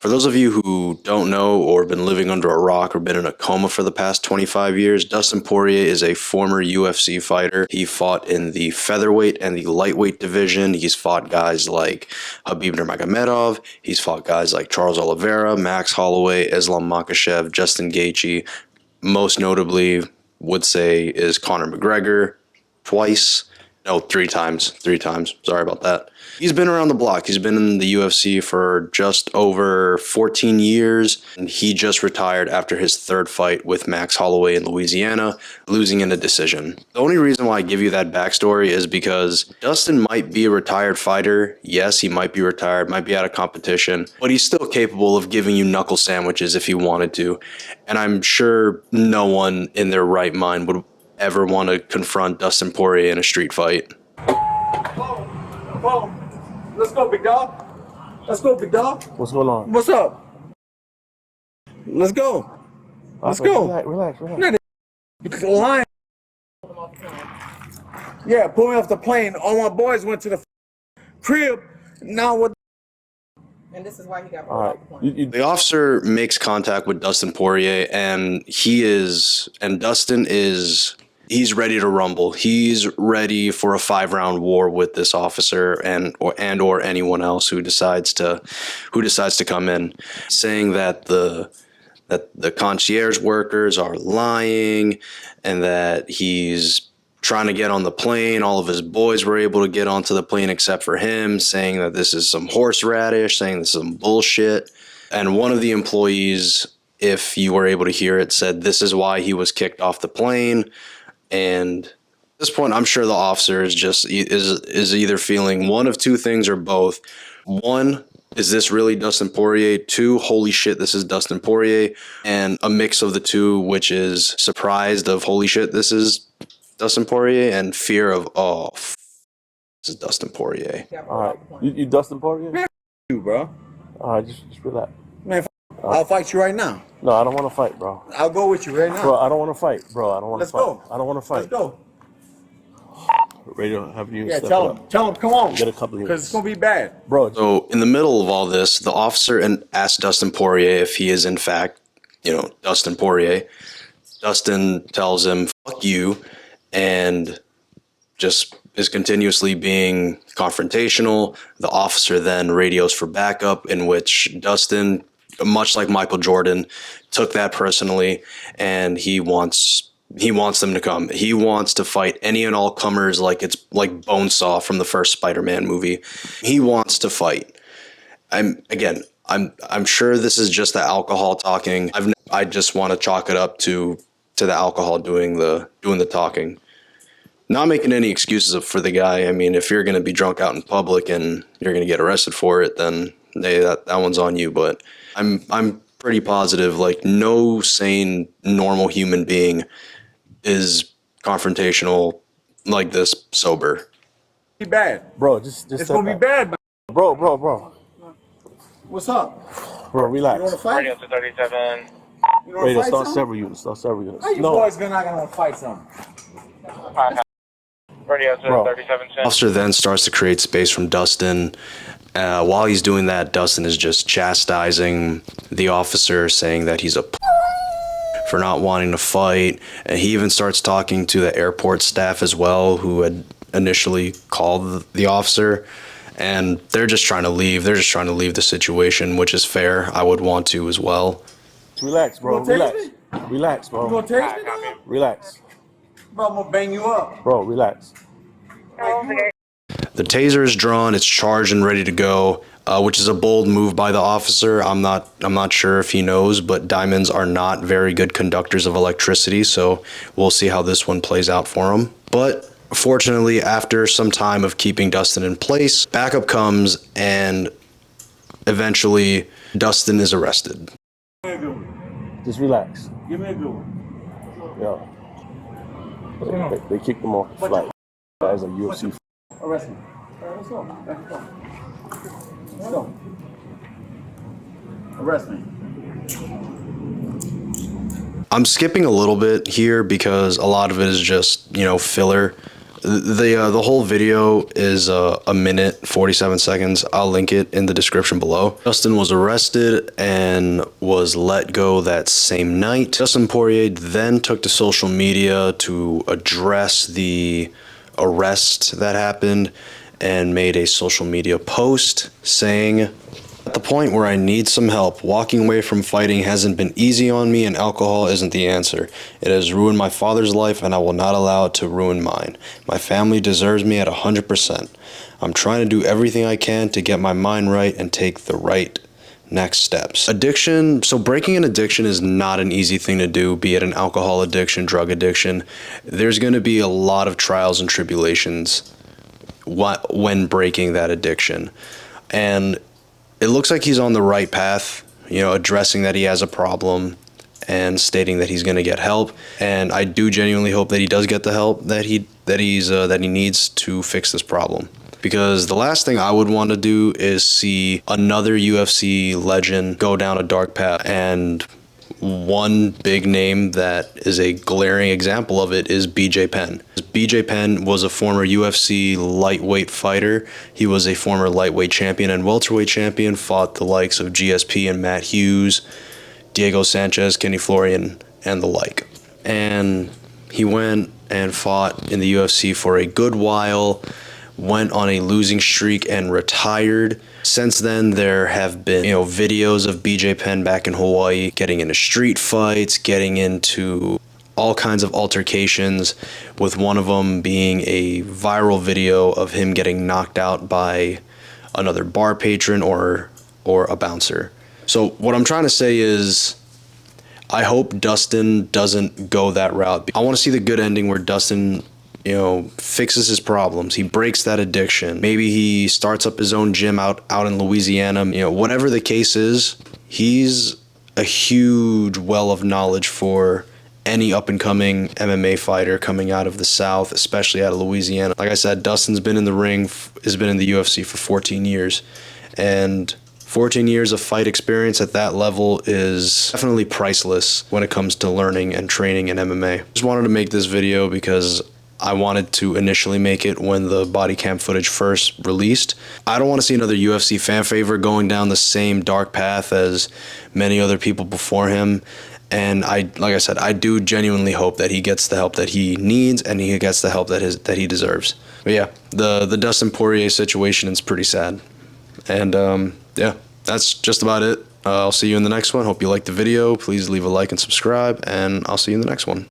For those of you who don't know or been living under a rock or been in a coma for the past 25 years, Dustin Poirier is a former UFC fighter. He fought in the featherweight and the lightweight division. He's fought guys like Khabib Nurmagomedov. He's fought guys like Charles Oliveira, Max Holloway, Islam Makhachev, Justin Gaethje. Most notably, would say, is Conor McGregor twice. No, three times. Sorry about that. He's been around the block. He's been in the UFC for just over 14 years. And he just retired after his third fight with Max Holloway in Louisiana, losing in a decision. The only reason why I give you that backstory is because Dustin might be a retired fighter. Yes, he might be retired, might be out of competition, but he's still capable of giving you knuckle sandwiches if he wanted to. And I'm sure no one in their right mind would ever want to confront Dustin Poirier in a street fight. Whoa. Let's go, big dog. Let's go, big dog. What's going on? What's up? Let's go. Let's go. Relax. You're lying. Yeah, pull me off the plane. All my boys went to the crib. Now what? And this is why he got pulled off the plane. The officer makes contact with Dustin Poirier, and Dustin is, he's ready to rumble. He's ready for a 5-round war with this officer or anyone else who decides to come in, saying that the concierge workers are lying and that he's trying to get on the plane. All of his boys were able to get onto the plane except for him, saying that this is some horseradish, saying this is some bullshit. And one of the employees, if you were able to hear it, said this is why he was kicked off the plane. And at this point, I'm sure the officer is either feeling one of two things or both. One, is this really Dustin Poirier? Two, holy shit, this is Dustin Poirier. And a mix of the two, which is surprised of holy shit, this is Dustin Poirier, and fear of, this is Dustin Poirier. All right. You Dustin Poirier? Man, you, bro. All right, just relax. Man, I'll fight you right now. No, I don't want to fight, bro. I'll go with you right now. Bro, I don't want to fight, bro. I don't want to Let's fight. go. I don't want to fight. Let's go. Radio, have you? Yeah, step tell up. him, come on. Get a couple of Because it's going to be bad. Bro. So in the middle of all this, the officer asked Dustin Poirier if he is in fact, Dustin Poirier. Dustin tells him, fuck you, and just is continuously being confrontational. The officer then radios for backup, in which Dustin, much like Michael Jordan, took that personally, and he wants them to come. He wants to fight any and all comers like it's like Bonesaw from the first Spider-Man movie. He wants to fight. I'm sure this is just the alcohol talking. I just want to chalk it up to the alcohol doing the talking. Not making any excuses for the guy. I mean, if you're going to be drunk out in public and you're going to get arrested for it, then hey, that one's on you. But I'm pretty positive, like, no sane, normal human being is confrontational like this sober. Be bad. Bro, just it's going to be bad, man. Bro. What's up? Bro, relax. You want to fight? Radio 237. Radio, start several units. How you boys not going to fight something? Radio 237. The officer then starts to create space from Dustin. While he's doing that, Dustin is just chastising the officer, saying that he's a for not wanting to fight. And he even starts talking to the airport staff as well, who had initially called the officer. And they're just trying to leave. They're just trying to leave the situation, which is fair. I would want to as well. Relax, bro. Relax, bro. You going to take me, dog? Relax. Bro, I'm going to bang you up. Bro, relax. The taser is drawn, it's charged and ready to go, which is a bold move by the officer. I'm not sure if he knows, but diamonds are not very good conductors of electricity, so we'll see how this one plays out for him. But fortunately, after some time of keeping Dustin in place, backup comes, and eventually Dustin is arrested. Just relax. Give me a good one. Yeah. They kicked him off the flight. As a UFC. Arrest me. All right, let's go. Let's go. Arrest me. I'm skipping a little bit here because a lot of it is just, filler. The whole video is a minute 47 seconds. I'll link it in the description below. Dustin was arrested and was let go that same night. Dustin Poirier then took to social media to address the arrest that happened and made a social media post saying, "At the point where I need some help, walking away from fighting hasn't been easy on me, and alcohol isn't the answer. It has ruined my father's life, and I will not allow it to ruin mine. My family deserves me at 100%. I'm trying to do everything I can to get my mind right and take the right next steps." Addiction, so breaking an addiction is not an easy thing to do, be it an alcohol addiction, drug addiction. There's going to be a lot of trials and tribulations when breaking that addiction. And it looks like he's on the right path, you know, addressing that he has a problem and stating that he's going to get help. And I do genuinely hope that he does get the help that he needs to fix this problem. Because the last thing I would want to do is see another UFC legend go down a dark path. And one big name that is a glaring example of it is BJ Penn. BJ Penn was a former UFC lightweight fighter. He was a former lightweight champion and welterweight champion, fought the likes of GSP and Matt Hughes, Diego Sanchez, Kenny Florian, and the like. And he went and fought in the UFC for a good while, went on a losing streak and retired. Since then, there have been, you know, videos of BJ Penn back in Hawaii getting into street fights, getting into all kinds of altercations, with one of them being a viral video of him getting knocked out by another bar patron or a bouncer. So what I'm trying to say is, I hope Dustin doesn't go that route. I want to see the good ending where Dustin, you know, fixes his problems. He breaks that addiction. Maybe he starts up his own gym out in Louisiana. You know, whatever the case is, he's a huge well of knowledge for any up-and-coming MMA fighter coming out of the South, especially out of Louisiana. Like I said, Dustin's been in the ring, has been in the UFC for 14 years. And 14 years of fight experience at that level is definitely priceless when it comes to learning and training in MMA. Just wanted to make this video because I wanted to initially make it when the body cam footage first released. I don't want to see another UFC fan favorite going down the same dark path as many other people before him. And like I said, I do genuinely hope that he gets the help that he needs and he gets the help that he deserves. But yeah, the Dustin Poirier situation is pretty sad. And yeah, that's just about it. I'll see you in the next one. Hope you liked the video. Please leave a like and subscribe, and I'll see you in the next one.